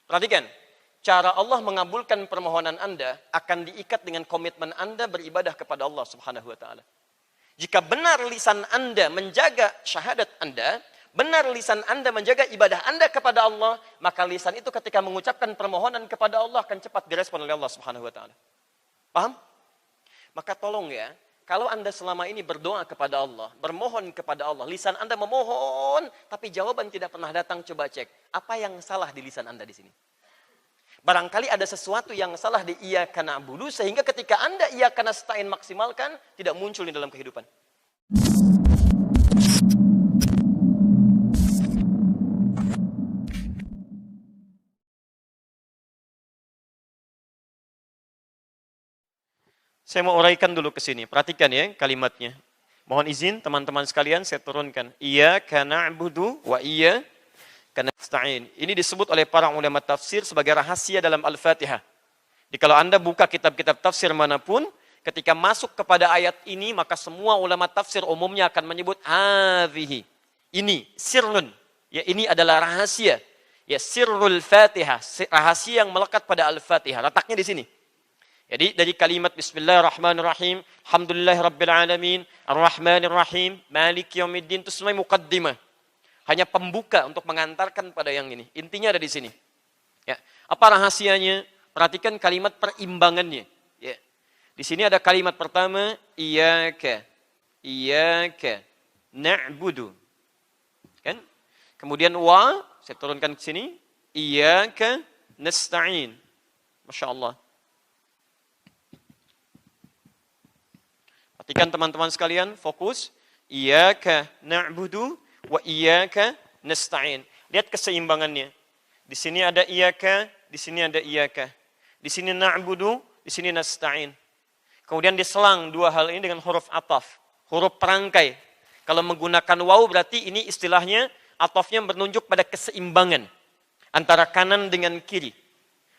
Perhatikan, cara Allah mengabulkan permohonan Anda akan diikat dengan komitmen Anda beribadah kepada Allah Subhanahu wa taala. Jika benar lisan Anda menjaga syahadat Anda, benar lisan Anda menjaga ibadah Anda kepada Allah, maka lisan itu ketika mengucapkan permohonan kepada Allah akan cepat direspon oleh Allah Subhanahu wa taala. Paham? Maka tolong ya, kalau Anda selama ini berdoa kepada Allah, bermohon kepada Allah, lisan Anda memohon, tapi jawaban tidak pernah datang, coba cek. Apa yang salah di lisan Anda di sini? Barangkali ada sesuatu yang salah di iyyaka na'budu, sehingga ketika Anda iyyaka nasta'in maksimalkan, tidak muncul di dalam kehidupan. Saya mau uraikan dulu ke sini. Perhatikan ya kalimatnya. Mohon izin teman-teman sekalian saya turunkan. Iyyaka na'budu wa iyyaka nasta'in. Ini disebut oleh para ulama tafsir sebagai rahasia dalam Al-Fatihah. Jadi kalau Anda buka kitab-kitab tafsir manapun, ketika masuk kepada ayat ini, maka semua ulama tafsir umumnya akan menyebut hadhihi. Ini sirrun. Ya, ini adalah rahasia. Ya, sirrul Fatihah, rahasia yang melekat pada Al-Fatihah. Letaknya di sini. Jadi dari kalimat Bismillahirrahmanirrahim, Alhamdulillahirabbil alamin, Arrahmanirrahim, Maliki yaumiddin, itu semua muqaddimah. Hanya pembuka untuk mengantarkan pada yang ini. Intinya ada di sini. Ya. Apa rahasianya? Perhatikan kalimat perimbangannya. Ya. Di sini ada kalimat pertama, iyyaka na'budu. Kan? Kemudian wa, saya turunkan ke sini, iyyaka nasta'in. Masya Allah. Perhatikan teman-teman sekalian, fokus. Iyyaka na'budu wa iyyaka nasta'in. Lihat keseimbangannya. Di sini ada iyyaka, di sini ada iyyaka. Di sini na'budu, di sini nasta'in. Kemudian diselang dua hal ini dengan huruf ataf, huruf perangkai. Kalau menggunakan waw berarti ini istilahnya atafnya menunjuk pada keseimbangan antara kanan dengan kiri.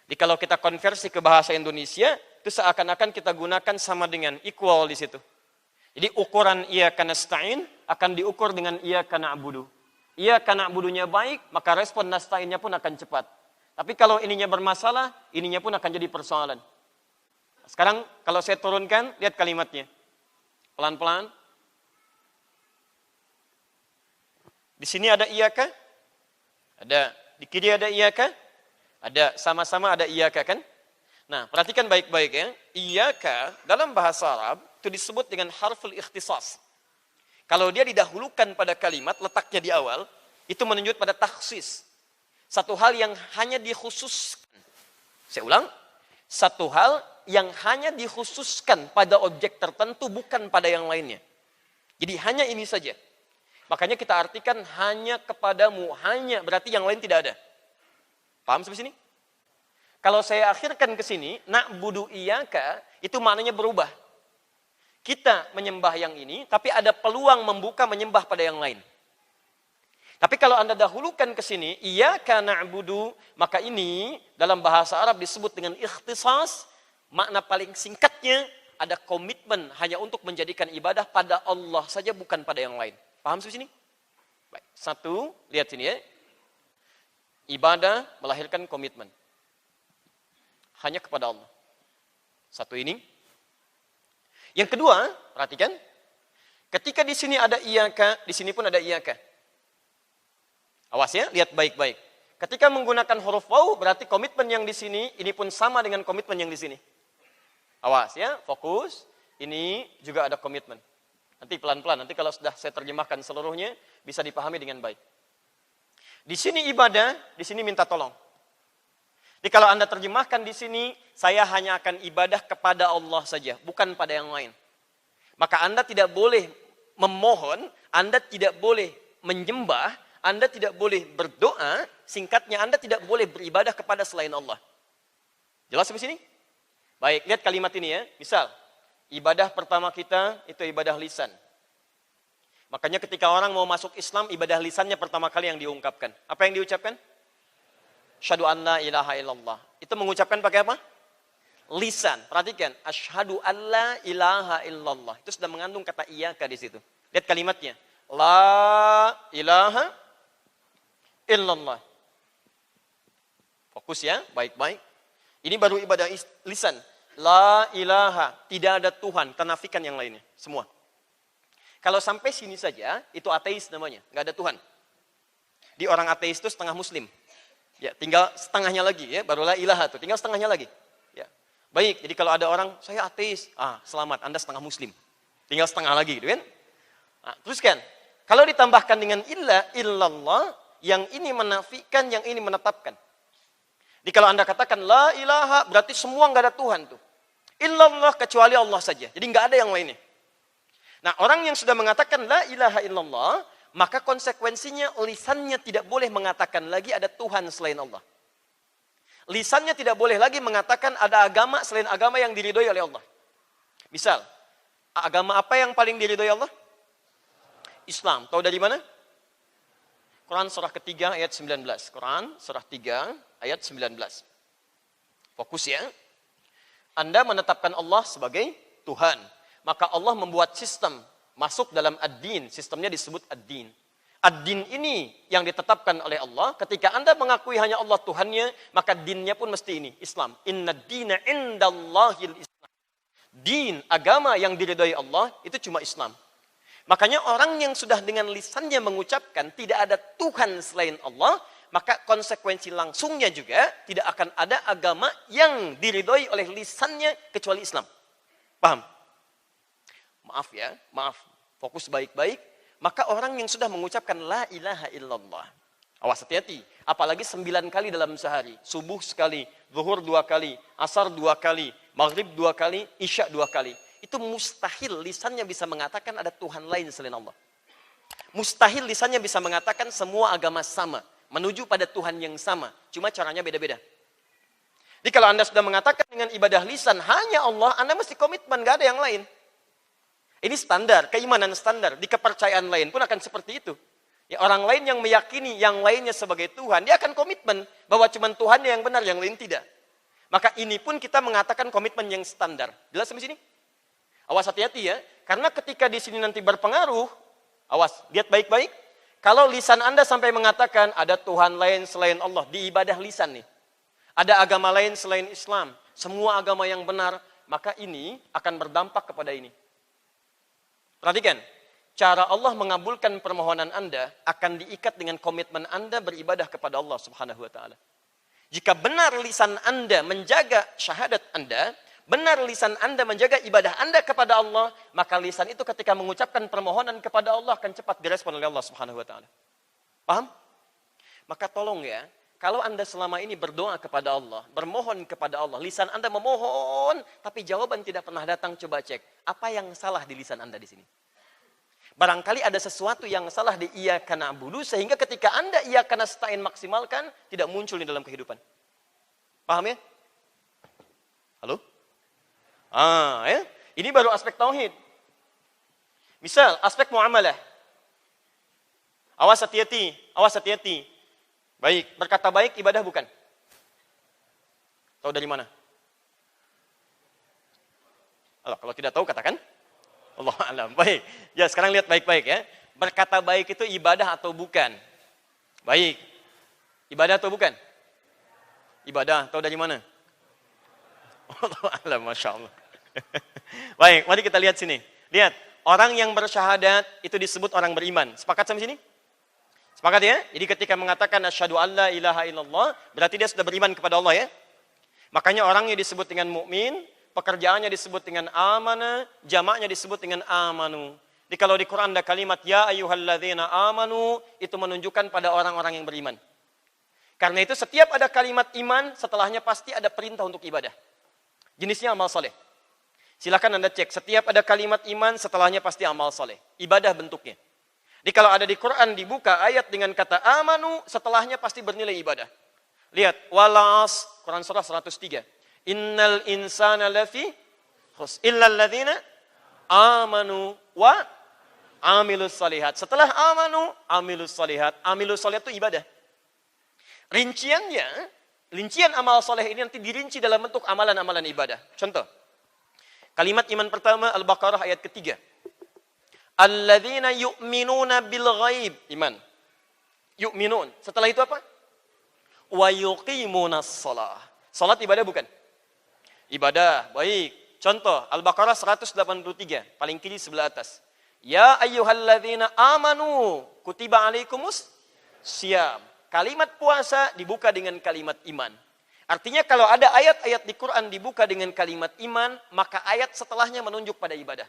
Jadi kalau kita konversi ke bahasa Indonesia, itu seakan-akan kita gunakan sama dengan equal di situ. Jadi ukuran iyyaka nasta'in akan diukur dengan iyyaka na'budu. Iyyaka na'budunya baik, maka respon nasta'innya pun akan cepat. Tapi kalau ininya bermasalah, ininya pun akan jadi persoalan. Sekarang kalau saya turunkan, lihat kalimatnya. Pelan-pelan. Di sini ada iyyaka? Ada. Di kiri ada iyyaka? Ada. Sama-sama ada iyyaka kan? Nah, perhatikan baik-baik ya. Iyyaka dalam bahasa Arab itu disebut dengan harful ikhtisas. Kalau dia didahulukan pada kalimat, letaknya di awal, itu menunjuk pada takhsis. Satu hal yang hanya dikhususkan. Saya ulang, satu hal yang hanya dikhususkan pada objek tertentu, bukan pada yang lainnya. Jadi hanya ini saja. Makanya kita artikan hanya kepadamu, hanya berarti yang lain tidak ada. Paham sampai sini? Kalau saya akhirkan ke sini, na'budu iyyaka, itu maknanya berubah. Kita menyembah yang ini, tapi ada peluang membuka menyembah pada yang lain. Tapi kalau Anda dahulukan ke sini, iyyaka na'budu, maka ini dalam bahasa Arab disebut dengan ikhtisas, makna paling singkatnya ada komitmen hanya untuk menjadikan ibadah pada Allah saja, bukan pada yang lain. Paham sampai sini? Baik. Satu, lihat sini ya. Ibadah melahirkan komitmen. Hanya kepada Allah. Satu ini. Yang kedua, perhatikan. Ketika di sini ada iyyaka, di sini pun ada iyyaka. Awas ya, lihat baik-baik. Ketika menggunakan huruf waw, berarti komitmen yang di sini, ini pun sama dengan komitmen yang di sini. Awas ya, fokus. Ini juga ada komitmen. Nanti pelan-pelan, nanti kalau sudah saya terjemahkan seluruhnya, bisa dipahami dengan baik. Di sini ibadah, di sini minta tolong. Jadi kalau Anda terjemahkan di sini, saya hanya akan ibadah kepada Allah saja, bukan pada yang lain. Maka Anda tidak boleh memohon, Anda tidak boleh menyembah, Anda tidak boleh berdoa, singkatnya Anda tidak boleh beribadah kepada selain Allah. Jelas sampai sini? Baik, lihat kalimat ini ya. Misal, ibadah pertama kita itu ibadah lisan. Makanya ketika orang mau masuk Islam, ibadah lisannya pertama kali yang diungkapkan. Apa yang diucapkan? Asyhadu an la ilaha illallah. Itu mengucapkan pakai apa? Lisan. Perhatikan, asyhadu an la ilaha illallah. Itu sudah mengandung kata iyyaka di situ. Lihat kalimatnya. La ilaha illallah. Fokus ya, baik-baik. Ini baru ibadah lisan. La ilaha, tidak ada Tuhan, tenafikan yang lainnya, semua. Kalau sampai sini saja, itu ateis namanya, nggak ada Tuhan. Di orang ateis itu setengah muslim. Ya, tinggal setengahnya lagi ya, baru la ilaha tuh, tinggal setengahnya lagi. Ya. Baik, jadi kalau ada orang, saya ateis, selamat, Anda setengah muslim. Tinggal setengah lagi, gitu kan? Nah, teruskan. Kalau ditambahkan dengan illallah, yang ini menafikan, yang ini menetapkan. Jadi kalau Anda katakan la ilaha, berarti semua nggak ada Tuhan tuh. Illallah, kecuali Allah saja. Jadi nggak ada yang lainnya. Nah, orang yang sudah mengatakan la ilaha illallah, maka konsekuensinya lisannya tidak boleh mengatakan lagi ada Tuhan selain Allah. Lisannya tidak boleh lagi mengatakan ada agama selain agama yang diridhoi oleh Allah. Misal, agama apa yang paling diridhoi Allah? Islam. Tahu dari mana? Quran surah ketiga ayat 19. Quran surah 3 ayat 19. Fokus ya. Anda menetapkan Allah sebagai Tuhan. Maka Allah membuat sistem masuk dalam ad-din. Sistemnya disebut ad-din. Ad-din ini yang ditetapkan oleh Allah. Ketika Anda mengakui hanya Allah Tuhannya, maka dinnya pun mesti ini, Islam. Inna dina indallahil Islam. Din, agama yang diridhai Allah, itu cuma Islam. Makanya orang yang sudah dengan lisannya mengucapkan tidak ada Tuhan selain Allah, maka konsekuensi langsungnya juga tidak akan ada agama yang diridhoi oleh lisannya kecuali Islam. Paham? Maaf ya, maaf. Fokus baik-baik. Maka orang yang sudah mengucapkan la ilaha illallah. Awas hati-hati. Apalagi 9 kali dalam sehari. Subuh sekali, zuhur 2 kali, asar 2 kali, maghrib 2 kali, isya 2 kali. Itu mustahil lisannya bisa mengatakan ada Tuhan lain selain Allah. Mustahil lisannya bisa mengatakan semua agama sama. Menuju pada Tuhan yang sama. Cuma caranya beda-beda. Jadi kalau Anda sudah mengatakan dengan ibadah lisan hanya Allah, Anda mesti komitmen, gak ada yang lain. Ini standar, keimanan standar. Di kepercayaan lain pun akan seperti itu. Ya, orang lain yang meyakini yang lainnya sebagai Tuhan, dia akan komitmen bahwa cuma Tuhannya yang benar, yang lain tidak. Maka ini pun kita mengatakan komitmen yang standar. Jelas sampai sini? Awas hati-hati ya, karena ketika di sini nanti berpengaruh, awas, lihat baik-baik. Kalau lisan Anda sampai mengatakan ada Tuhan lain selain Allah, di ibadah lisan nih. Ada agama lain selain Islam, semua agama yang benar, maka ini akan berdampak kepada ini. Perhatikan, cara Allah mengabulkan permohonan Anda akan diikat dengan komitmen Anda beribadah kepada Allah Subhanahu wa taala. Jika benar lisan Anda menjaga syahadat Anda, benar lisan Anda menjaga ibadah Anda kepada Allah, maka lisan itu ketika mengucapkan permohonan kepada Allah akan cepat direspon oleh Allah Subhanahu wa taala. Paham? Maka tolong ya, kalau Anda selama ini berdoa kepada Allah, bermohon kepada Allah, lisan Anda memohon, tapi jawaban tidak pernah datang, coba cek. Apa yang salah di lisan Anda di sini? Barangkali ada sesuatu yang salah di iyyaka na'budu, sehingga ketika Anda iyyaka nasta'in maksimalkan, tidak muncul di dalam kehidupan. Paham ya? Halo? Ya. Ini baru aspek tauhid. Misal, aspek muamalah. Awas hati-hati, awas hati-hati. Baik, berkata baik ibadah bukan? Tahu dari mana? Kalau tidak tahu katakan. Allah alam. Baik. Ya, sekarang lihat baik-baik ya. Berkata baik itu ibadah atau bukan? Baik. Ibadah atau bukan? Ibadah. Tahu dari mana? Allah alam, Masya Allah. Baik, mari kita lihat sini. Lihat, orang yang bersyahadat itu disebut orang beriman. Sepakat sampai sini? Sepakat ya? Jadi ketika mengatakan asyhadu alla ilaha illallah, berarti dia sudah beriman kepada Allah ya. Makanya orangnya disebut dengan mukmin, pekerjaannya disebut dengan amana, jamaknya disebut dengan amanu. Jadi kalau di Quran ada kalimat ya ayyuhalladzina amanu, itu menunjukkan pada orang-orang yang beriman. Karena itu setiap ada kalimat iman, setelahnya pasti ada perintah untuk ibadah. Jenisnya amal soleh. Silakan Anda cek, setiap ada kalimat iman, setelahnya pasti amal soleh. Ibadah bentuknya. Jadi kalau ada di Quran dibuka ayat dengan kata amanu, setelahnya pasti bernilai ibadah. Lihat, walas, Quran surah 103. Innal insana lafi khus illal ladzina amanu wa amilus solihat. Setelah amanu, amilus solihat. Amilus solihat itu ibadah. Rincian amal soleh ini nanti dirinci dalam bentuk amalan-amalan ibadah. Contoh, kalimat iman pertama Al-Baqarah ayat ketiga. Alladzina yu'minuna bil ghaib. Iman. Yu'minun. Setelah itu apa? wa yuqimunas shalah. Salat ibadah bukan? Ibadah, baik. Contoh, Al-Baqarah 183, paling kiri sebelah atas. Ya ayyuhalladzina amanu kutiba alaikumus syiyam. Kalimat puasa dibuka dengan kalimat iman. Artinya kalau ada ayat-ayat di Quran dibuka dengan kalimat iman, maka ayat setelahnya menunjuk pada ibadah.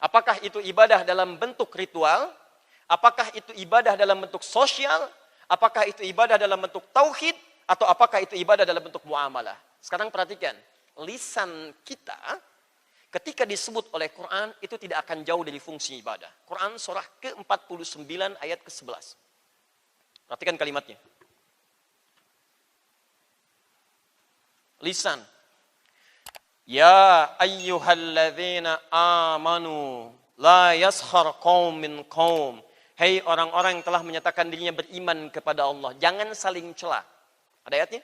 Apakah itu ibadah dalam bentuk ritual? Apakah itu ibadah dalam bentuk sosial? Apakah itu ibadah dalam bentuk tauhid? Atau apakah itu ibadah dalam bentuk muamalah? Sekarang perhatikan, lisan kita ketika disebut oleh Quran itu tidak akan jauh dari fungsi ibadah. Quran surah ke-49 ayat ke-11. Perhatikan kalimatnya. Lisan. Ya ayyuhalladzina amanu la yaskhar qaum min qaum. Hei orang-orang yang telah menyatakan dirinya beriman kepada Allah, jangan saling cela. Ada ayatnya?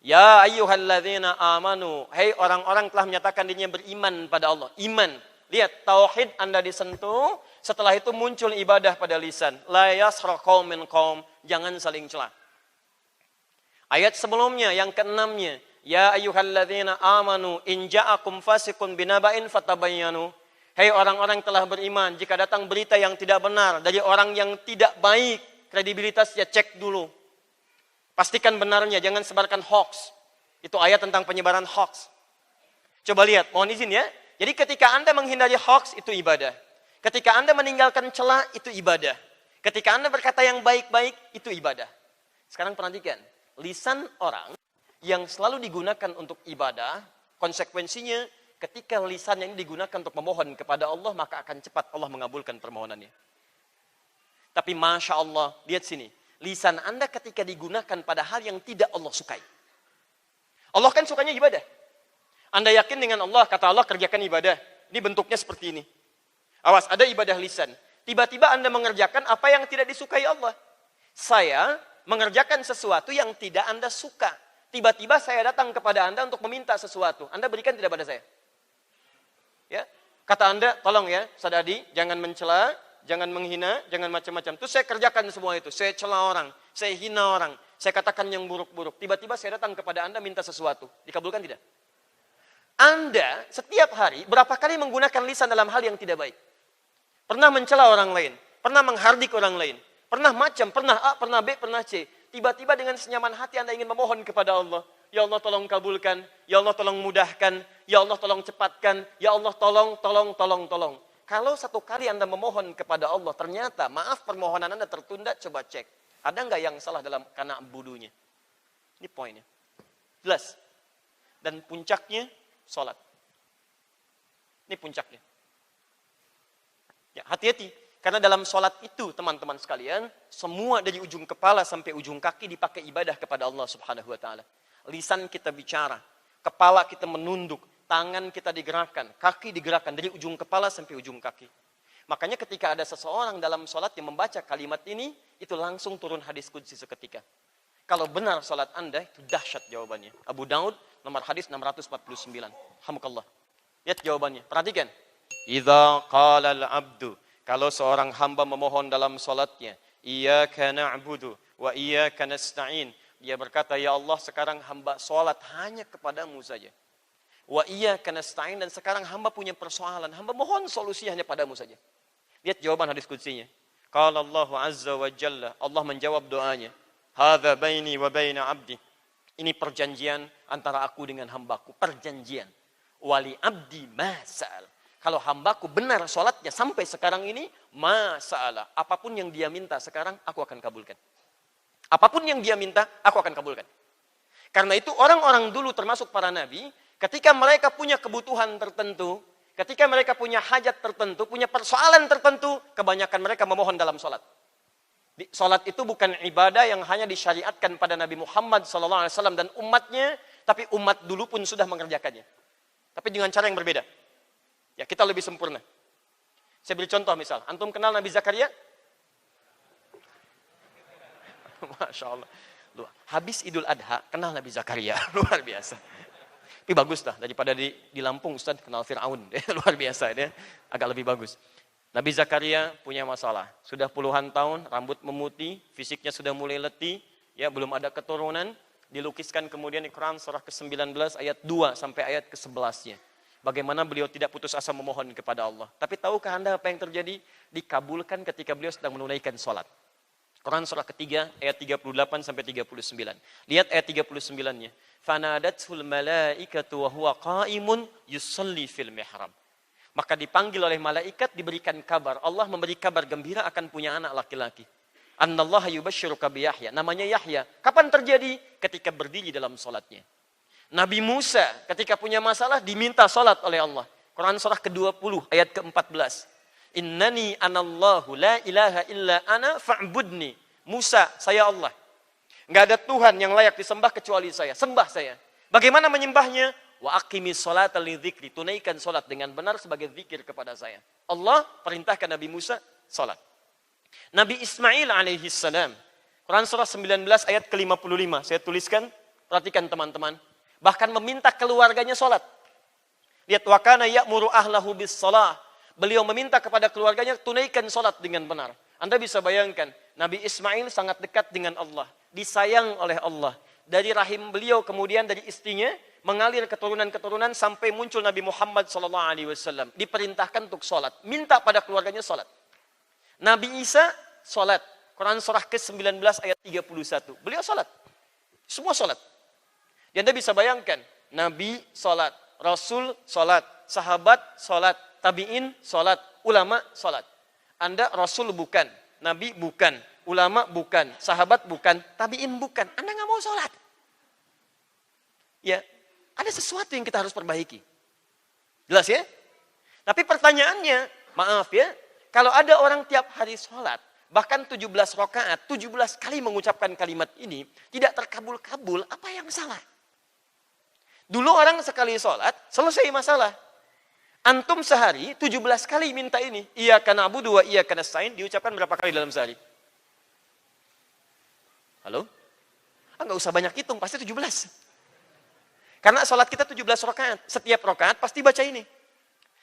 Ya ayyuhalladzina amanu, hei orang-orang telah menyatakan dirinya beriman pada Allah. Iman. Lihat, tauhid Anda disentuh, setelah itu muncul ibadah pada lisan. La yaskhar qaum min qaum, jangan saling cela. Ayat sebelumnya yang keenamnya, ya ayyuhalladzina amanu in ja'akum fasiqun binaba'in fatabayyanu. Hei orang-orang telah beriman, jika datang berita yang tidak benar dari orang yang tidak baik, kredibilitasnya cek dulu. Pastikan benarnya, jangan sebarkan hoax. Itu ayat tentang penyebaran hoax. Coba lihat, mohon izin ya. Jadi ketika Anda menghindari hoax, itu ibadah. Ketika Anda meninggalkan celah, itu ibadah. Ketika Anda berkata yang baik-baik, itu ibadah. Sekarang perhatikan, lisan orang yang selalu digunakan untuk ibadah, konsekuensinya ketika lisannya ini digunakan untuk memohon kepada Allah, maka akan cepat Allah mengabulkan permohonannya. Tapi Masya Allah, lihat sini. Lisan Anda ketika digunakan pada hal yang tidak Allah sukai. Allah kan sukanya ibadah. Anda yakin dengan Allah, kata Allah kerjakan ibadah. Ini bentuknya seperti ini. Awas, ada ibadah lisan. Tiba-tiba Anda mengerjakan apa yang tidak disukai Allah. Saya mengerjakan sesuatu yang tidak Anda suka. Tiba-tiba saya datang kepada Anda untuk meminta sesuatu. Anda berikan tidak pada saya? Ya, kata Anda, tolong ya, Sadadi, jangan mencela, jangan menghina, jangan macam-macam. Terus saya kerjakan semua itu. Saya cela orang, saya hina orang, saya katakan yang buruk-buruk. Tiba-tiba saya datang kepada Anda minta sesuatu. Dikabulkan tidak? Anda setiap hari berapa kali menggunakan lisan dalam hal yang tidak baik? Pernah mencela orang lain, pernah menghardik orang lain, pernah macam, pernah A, pernah B, pernah C. Tiba-tiba dengan senyaman hati Anda ingin memohon kepada Allah. Ya Allah tolong kabulkan, Ya Allah tolong mudahkan, Ya Allah tolong cepatkan, Ya Allah tolong. Kalau satu kali Anda memohon kepada Allah, ternyata maaf permohonan Anda tertunda, coba cek. Ada nggak yang salah dalam kana budunya? Ini poinnya. Jelas. Dan puncaknya, sholat. Ini puncaknya. Ya, hati-hati. Karena dalam sholat itu, teman-teman sekalian, semua dari ujung kepala sampai ujung kaki dipakai ibadah kepada Allah Subhanahu wa Ta'ala. Lisan kita bicara, kepala kita menunduk, tangan kita digerakkan, kaki digerakkan dari ujung kepala sampai ujung kaki. Makanya ketika ada seseorang dalam sholat yang membaca kalimat ini, itu langsung turun hadis qudsi seketika. Kalau benar sholat Anda, itu dahsyat jawabannya. Abu Daud, nomor hadis 649. Alhamdulillah. Lihat jawabannya, perhatikan. Idza qala al-abdu, kalau seorang hamba memohon dalam sholatnya, iyyaka na'budu wa iyyaka nasta'in. Dia berkata, ya Allah sekarang hamba sholat hanya kepadamu saja. Wa iyyaka nasta'in, dan sekarang hamba punya persoalan. Hamba mohon solusi hanya padamu saja. Lihat jawaban hadis qudsinya. Qala Allahu azza wa jalla, Allah menjawab doanya. Hadza baini wa baina abdi. Ini perjanjian antara aku dengan hambaku. Perjanjian. Wali abdi masal. Kalau hambaku benar sholatnya sampai sekarang ini, masalah. Apapun yang dia minta sekarang, aku akan kabulkan. Apapun yang dia minta, aku akan kabulkan. Karena itu orang-orang dulu termasuk para nabi, ketika mereka punya kebutuhan tertentu, ketika mereka punya hajat tertentu, punya persoalan tertentu, kebanyakan mereka memohon dalam sholat. Sholat itu bukan ibadah yang hanya disyariatkan pada Nabi Muhammad SAW dan umatnya, tapi umat dulu pun sudah mengerjakannya. Tapi dengan cara yang berbeda. Ya, kita lebih sempurna. Saya beri contoh misal, antum kenal Nabi Zakaria? Masya Allah. Habis Idul Adha, kenal Nabi Zakaria. Luar biasa. Tapi bagus lah, daripada di Lampung Ustaz kenal Fir'aun. Luar biasa, dia agak lebih bagus. Nabi Zakaria punya masalah. Sudah puluhan tahun, rambut memutih, fisiknya sudah mulai letih. Ya, belum ada keturunan, dilukiskan kemudian di Quran surah ke-19 ayat 2 sampai ayat ke-11-nya. Bagaimana beliau tidak putus asa memohon kepada Allah. Tapi tahukah Anda apa yang terjadi? Dikabulkan ketika beliau sedang menunaikan sholat. Quran surah ketiga ayat 38 sampai 39. Lihat ayat 39-nya. Fanadatul malaikatu wa huwa qaimun yusalli fil mihrab. Maka dipanggil oleh malaikat, diberikan kabar. Allah memberi kabar gembira akan punya anak laki-laki. Annallaha yubashshiruka bi Yahya. Namanya Yahya. Kapan terjadi? Ketika berdiri dalam sholatnya. Nabi Musa ketika punya masalah diminta sholat oleh Allah. Quran surah ke-20 ayat ke-14. Innani anallahu la ilaha illa ana fa'budni. Musa, saya Allah. Enggak ada Tuhan yang layak disembah kecuali saya. Sembah saya. Bagaimana menyembahnya? Wa aqimis sholata lidzikri. Tunaikan sholat dengan benar sebagai zikir kepada saya. Allah perintahkan Nabi Musa sholat. Nabi Ismail alaihi salam. Quran surah 19 ayat ke-55. Saya tuliskan, perhatikan teman-teman. Bahkan meminta keluarganya sholat. Lihat, wa kana ya'muru ahlahu bis shalah. Beliau meminta kepada keluarganya tunaikan sholat dengan benar. Anda bisa bayangkan, Nabi Ismail sangat dekat dengan Allah. Disayang oleh Allah. Dari rahim beliau kemudian dari istrinya mengalir keturunan-keturunan sampai muncul Nabi Muhammad SAW. Diperintahkan untuk sholat. Minta pada keluarganya sholat. Nabi Isa sholat. Quran surah ke-19 ayat 31. Beliau sholat. Semua sholat. Dan Anda bisa bayangkan, Nabi sholat, Rasul sholat, sahabat sholat, tabi'in sholat, ulama sholat. Anda Rasul bukan, Nabi bukan, ulama bukan, sahabat bukan, tabi'in bukan. Anda nggak mau sholat. Ya, ada sesuatu yang kita harus perbaiki. Jelas ya? Tapi pertanyaannya, maaf ya, kalau ada orang tiap hari sholat, bahkan 17 rakaat, 17 kali mengucapkan kalimat ini, tidak terkabul-kabul, apa yang salah? Dulu orang sekali sholat, selesai masalah. Antum sehari 17 kali minta ini. Iyyaka na'budu wa iyyaka nasta'in diucapkan berapa kali dalam sehari? Halo? Enggak usah banyak hitung, pasti 17. Karena sholat kita 17 rakaat. Setiap rakaat pasti baca ini.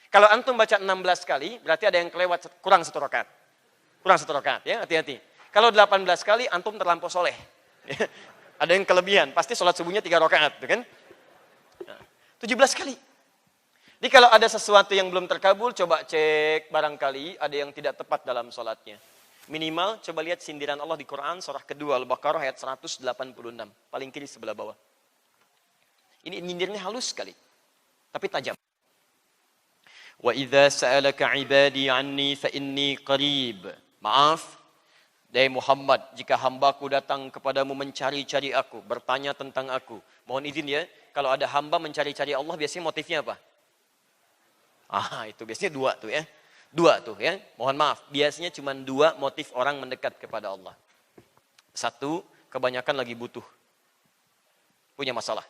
Kalau antum baca 16 kali, berarti ada yang kelewat kurang 1 rakaat. Kurang 1 rakaat ya, hati-hati. Kalau 18 kali antum terlampau soleh. Ada yang kelebihan, pasti sholat subuhnya 3 rakaat, kan? 17 kali. Jadi kalau ada sesuatu yang belum terkabul, coba cek barangkali ada yang tidak tepat dalam sholatnya. Minimal coba lihat sindiran Allah di Quran surah kedua Al-Baqarah ayat 186. Paling kiri sebelah bawah. Ini nyindirnya halus sekali. Tapi tajam. Wa idza sa'alaka 'ibadi 'anni fa inni qarib. Maaf, Hai Muhammad, jika hambaku datang kepadamu mencari-cari aku, bertanya tentang aku. Mohon izin ya, kalau ada hamba mencari-cari Allah, biasanya motifnya apa? Itu biasanya 2 tuh ya. 2 tuh ya. Mohon maaf, biasanya cuma 2 motif orang mendekat kepada Allah. 1, kebanyakan lagi butuh. Punya masalah.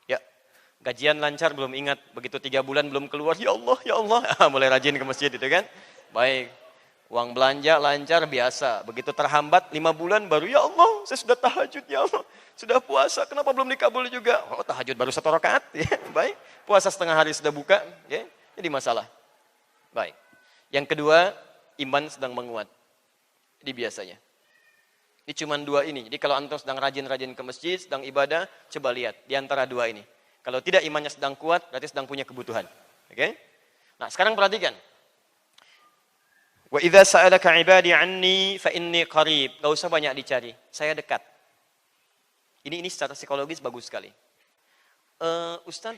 Ya, gajian lancar belum ingat, begitu 3 bulan belum keluar, ya Allah, mulai rajin ke masjid itu kan. Baik. Uang belanja lancar biasa. Begitu terhambat 5 bulan baru, ya Allah, saya sudah tahajud, ya Allah. Sudah puasa, kenapa belum dikabul juga? Oh, tahajud baru 1 rakaat. Ya, baik. Puasa setengah hari sudah buka. Ya, jadi masalah. Baik. Yang kedua, iman sedang menguat. Jadi biasanya. Ini cuma 2 ini. Jadi kalau antum sedang rajin-rajin ke masjid, sedang ibadah, coba lihat. Di antara 2 ini. Kalau tidak imannya sedang kuat, berarti sedang punya kebutuhan. Oke? Nah, sekarang perhatikan. Wa idza sa'alaka 'ibadi 'anni fa inni qarib. Enggak usah banyak dicari. Saya dekat. Ini secara psikologis bagus sekali. Ustaz,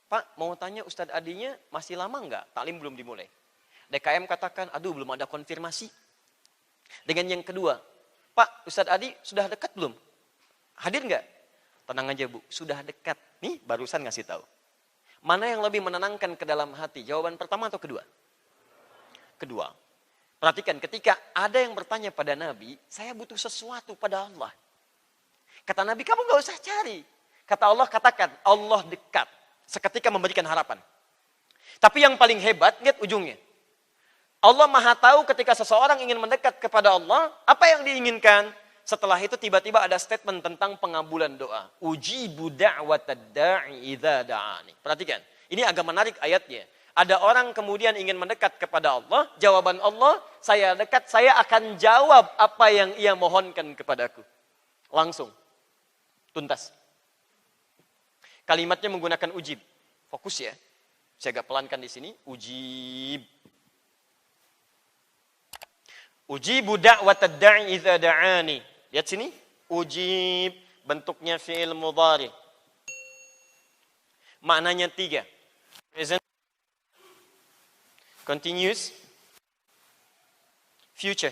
Pak, mau tanya Ustaz Adinya masih lama enggak? Taklim belum dimulai. DKM katakan, aduh belum ada konfirmasi. Dengan yang kedua, Pak, Ustaz Adi sudah dekat belum? Hadir enggak? Tenang aja Bu, sudah dekat. Nih barusan ngasih tahu. Mana yang lebih menenangkan ke dalam hati? Jawaban pertama atau kedua? Kedua. Perhatikan, ketika ada yang bertanya pada Nabi, saya butuh sesuatu pada Allah. Kata Nabi, kamu gak usah cari. Kata Allah, katakan, Allah dekat. Seketika memberikan harapan. Tapi yang paling hebat, lihat ujungnya. Allah maha tahu ketika seseorang ingin mendekat kepada Allah, apa yang diinginkan? Setelah itu tiba-tiba ada statement tentang pengabulan doa. Ujibu da'watad da'i idza da'ani. Perhatikan, ini agak menarik ayatnya. Ada orang kemudian ingin mendekat kepada Allah, jawaban Allah, saya dekat, saya akan jawab apa yang ia mohonkan kepadaku. langsung tuntas. Kalimatnya menggunakan ujib. Fokus ya. Saya agak pelankan di sini. Ujib. Ujibu da'watad da'i idza da'ani. Lihat sini. Ujib. Bentuknya fi'il mudhari. Maknanya 3. Present. Continuous. Future.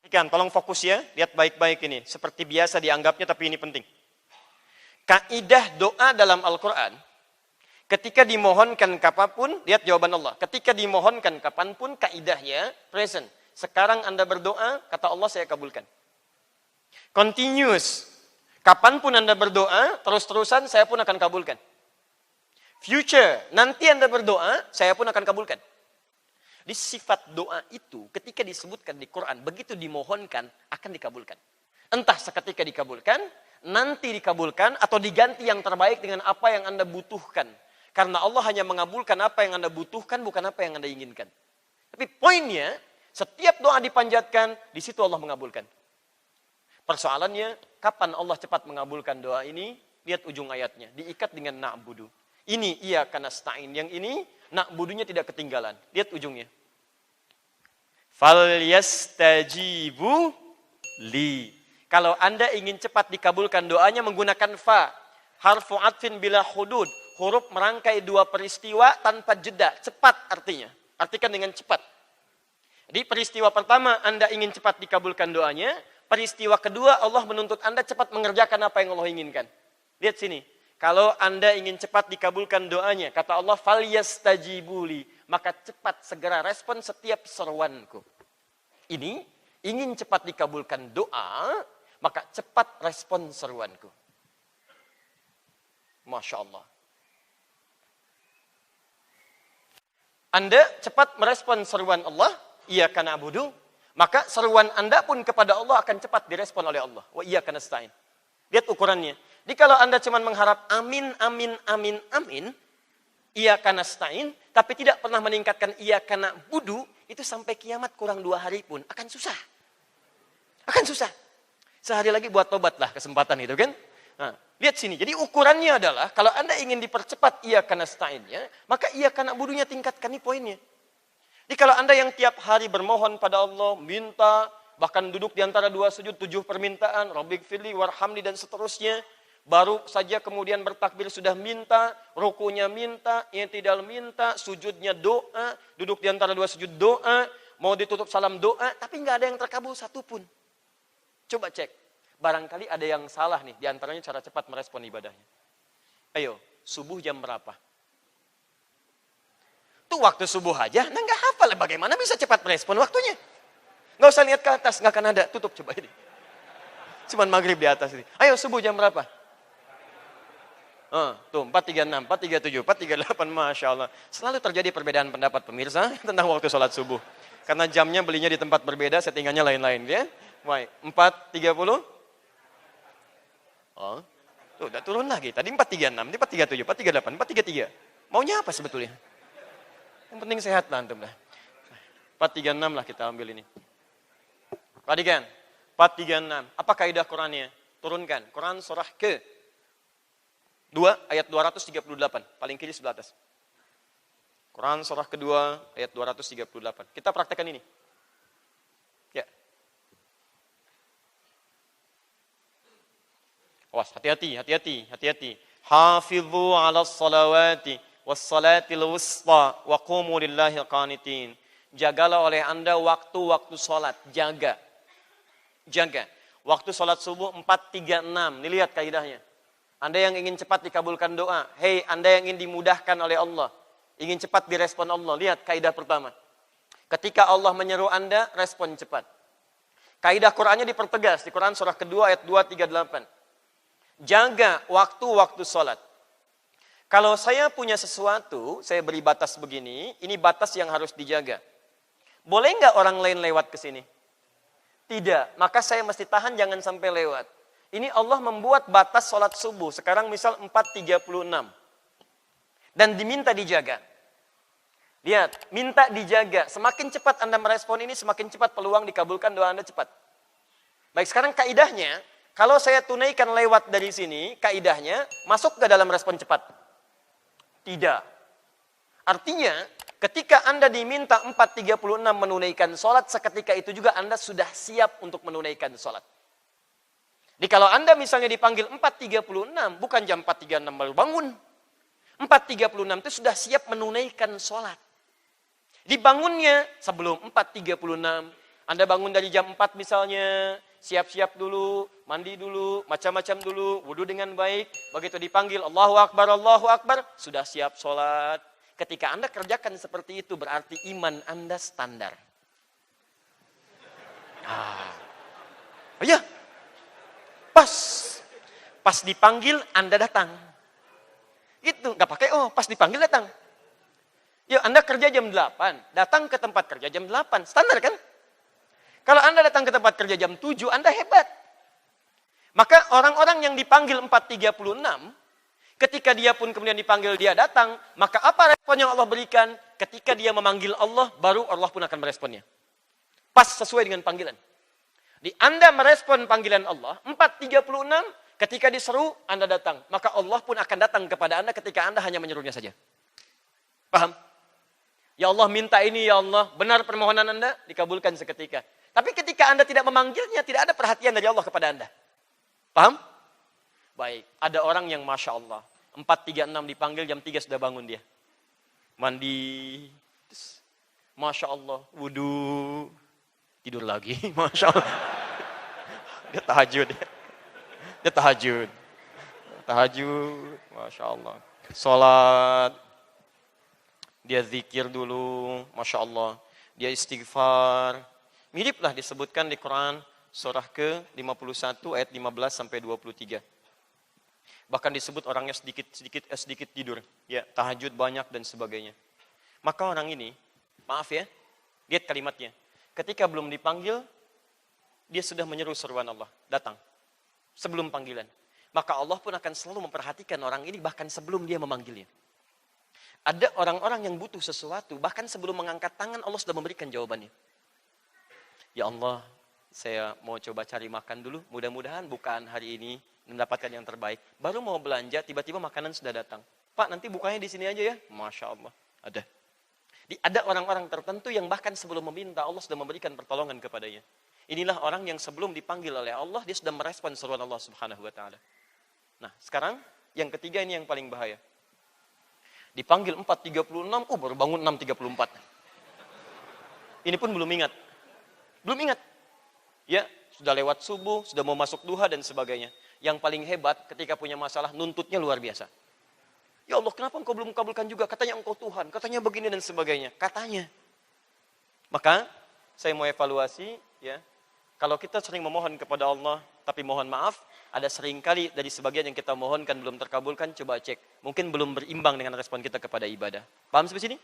Ikan, tolong fokus ya. Lihat baik-baik ini. Seperti biasa dianggapnya tapi ini penting. Kaidah doa dalam Al-Quran, ketika dimohonkan kapanpun, lihat jawaban Allah. Ketika dimohonkan kapanpun, kaidahnya present. Sekarang Anda berdoa, kata Allah saya kabulkan. Continuous. Kapanpun Anda berdoa, terus-terusan saya pun akan kabulkan. Future. Nanti Anda berdoa, saya pun akan kabulkan. Di sifat doa itu, ketika disebutkan di Quran, begitu dimohonkan, akan dikabulkan. Entah seketika dikabulkan, nanti dikabulkan, atau diganti yang terbaik dengan apa yang Anda butuhkan. Karena Allah hanya mengabulkan apa yang Anda butuhkan, bukan apa yang Anda inginkan. Tapi poinnya, setiap doa dipanjatkan, di situ Allah mengabulkan. Persoalannya, kapan Allah cepat mengabulkan doa ini? Lihat ujung ayatnya, diikat dengan na'budu. Ini iyyaka nasta'in, yang ini na'budunya tidak ketinggalan. Lihat ujungnya. Falyastajibu li. Kalau Anda ingin cepat dikabulkan doanya menggunakan fa. Harfu atfin bila hudud. Huruf merangkai dua peristiwa tanpa jeda. Cepat artinya. Artikan dengan cepat. Jadi peristiwa pertama Anda ingin cepat dikabulkan doanya. Peristiwa kedua Allah menuntut Anda cepat mengerjakan apa yang Allah inginkan. Lihat sini. Kalau Anda ingin cepat dikabulkan doanya. Kata Allah, falyastajibu li. Maka cepat segera respon setiap seruanku. Ini ingin cepat dikabulkan doa, maka cepat respon seruanku. Masya Allah. Anda cepat merespon seruan Allah, iyyaka na'budu, maka seruan Anda pun kepada Allah akan cepat direspon oleh Allah. Wa iyyaka nasta'in. Lihat ukurannya. Jadi kalau Anda cuma mengharap amin, amin, amin, amin, iyyaka nasta'in, tapi tidak pernah meningkatkan iyyaka na'budu, itu sampai kiamat kurang 2 hari pun akan susah. Akan susah. Sehari lagi buat tobatlah kesempatan itu kan. Nah, lihat sini. Jadi ukurannya adalah kalau Anda ingin dipercepat iyyaka nasta'innya, maka iyyaka na'budunya tingkatkan, ini poinnya. Jadi kalau Anda yang tiap hari bermohon pada Allah, minta, bahkan duduk di antara 2 sujud 7 permintaan, Rabbighfirli warhamni dan seterusnya, baru saja kemudian bertakbir sudah minta, rukunya minta, i'tidal minta, sujudnya doa, duduk di antara 2 sujud doa, mau ditutup salam doa, tapi nggak ada yang terkabul satupun. Coba cek, barangkali ada yang salah nih, di antaranya cara cepat merespon ibadahnya. Ayo, subuh jam berapa? Tuh waktu subuh aja, nah nggak hafal, bagaimana bisa cepat merespon waktunya? Nggak usah lihat ke atas, nggak akan ada, tutup coba ini. Cuman maghrib di atas ini. Ayo subuh jam berapa? Tuh 436, 437, 438, Masya Allah. Selalu terjadi perbedaan pendapat pemirsa tentang waktu sholat subuh. Karena jamnya belinya di tempat berbeda, settingannya lain-lain. Ya? Baik, 430. Oh, tuh udah turun lagi. Tadi 436, ini 437, 438, 433. Maunya apa sebetulnya? Yang penting sehat lah antum lah. 436 lah kita ambil ini. Perhatikan, 436. Apa kaidah Qurannya? Turunkan. Quran surah ke 2 ayat 238, paling kiri sebelah atas. Quran surah kedua ayat 238. Kita praktekkan ini. Ya. Awas, hati-hati. Hafidhu 'alas salawati was salatil wusta wa qumu lillahi qanitin. Jagalah oleh Anda waktu-waktu salat, jaga. Waktu salat subuh 436. Nih lihat kaidahnya. Anda yang ingin cepat dikabulkan doa. Hei, Anda yang ingin dimudahkan oleh Allah. Ingin cepat direspon Allah. Lihat kaidah pertama. Ketika Allah menyeru Anda, respon cepat. Kaidah Qur'annya dipertegas. Di Quran surah kedua ayat 238. Jaga waktu-waktu sholat. Kalau saya punya sesuatu, saya beri batas begini. Ini batas yang harus dijaga. Boleh nggak orang lain lewat ke sini? Tidak. Maka saya mesti tahan jangan sampai lewat. Ini Allah membuat batas sholat subuh. Sekarang misal 4.36. Dan diminta dijaga. Lihat, minta dijaga. Semakin cepat Anda merespon ini, semakin cepat peluang dikabulkan doa Anda cepat. Baik, sekarang kaidahnya, kalau saya tunaikan lewat dari sini, kaidahnya masuk ke dalam respon cepat? Tidak. Artinya, ketika Anda diminta 4.36 menunaikan sholat, seketika itu juga Anda sudah siap untuk menunaikan sholat. Jadi kalau Anda misalnya dipanggil 4.36, bukan jam 4.36 baru bangun. 4.36 itu sudah siap menunaikan sholat. Dibangunnya sebelum 4.36, Anda bangun dari jam 4 misalnya, siap-siap dulu, mandi dulu, macam-macam dulu, wudu dengan baik. Begitu dipanggil Allahu Akbar, sudah siap sholat. Ketika Anda kerjakan seperti itu, berarti iman Anda standar. Ya, pas dipanggil Anda datang. Gitu, nggak pakai pas dipanggil datang. Ya, Anda kerja jam 8, datang ke tempat kerja jam 8, standar kan? Kalau Anda datang ke tempat kerja jam 7, Anda hebat. Maka orang-orang yang dipanggil 4.36, ketika dia pun kemudian dipanggil dia datang, maka apa respon yang Allah berikan? Ketika dia memanggil Allah, baru Allah pun akan meresponnya. Pas sesuai dengan panggilan. Di Anda merespon panggilan Allah, 4.36, ketika diseru, Anda datang. Maka Allah pun akan datang kepada Anda ketika Anda hanya menyerunya saja. Paham? Ya Allah minta ini, ya Allah, benar permohonan Anda, dikabulkan seketika. Tapi ketika Anda tidak memanggilnya, tidak ada perhatian dari Allah kepada Anda. Paham? Baik, ada orang yang Masya Allah, 4.36 dipanggil, jam 3 sudah bangun dia. Mandi, Masya Allah, wudu, tidur lagi, Masya Allah. Dia tahajud. Tahajud, Masya Allah. Sholat, dia zikir dulu, Masya Allah. Dia istighfar. Miriplah disebutkan di Quran surah ke-51 ayat 15 sampai 23. Bahkan disebut orangnya sedikit tidur, ya, tahajud banyak dan sebagainya. Maka orang ini, maaf ya, lihat kalimatnya. Ketika belum dipanggil, dia sudah menyeru seruan Allah, datang sebelum panggilan. Maka Allah pun akan selalu memperhatikan orang ini bahkan sebelum dia memanggilnya. Ada orang-orang yang butuh sesuatu, bahkan sebelum mengangkat tangan Allah sudah memberikan jawabannya. Ya Allah, saya mau coba cari makan dulu, mudah-mudahan bukaan hari ini mendapatkan yang terbaik. Baru mau belanja, tiba-tiba makanan sudah datang. Pak, nanti bukanya di sini aja ya. Masya Allah, ada. Ada orang-orang tertentu yang bahkan sebelum meminta, Allah sudah memberikan pertolongan kepadanya. Inilah orang yang sebelum dipanggil oleh Allah, dia sudah merespon seruan Allah Subhanahu wa Ta'ala. Nah, sekarang yang ketiga ini yang paling bahaya. Dipanggil 4.36, baru bangun 6.34. Ini pun belum ingat. Ya, sudah lewat subuh, sudah mau masuk duha dan sebagainya. Yang paling hebat ketika punya masalah, nuntutnya luar biasa. Ya Allah, kenapa engkau belum kabulkan juga? Katanya engkau Tuhan, katanya begini dan sebagainya. Katanya. Maka, saya mau evaluasi, ya. Kalau kita sering memohon kepada Allah, tapi mohon maaf, ada seringkali dari sebagian yang kita mohonkan belum terkabulkan, coba cek. Mungkin belum berimbang dengan respon kita kepada ibadah. Paham sampai sini?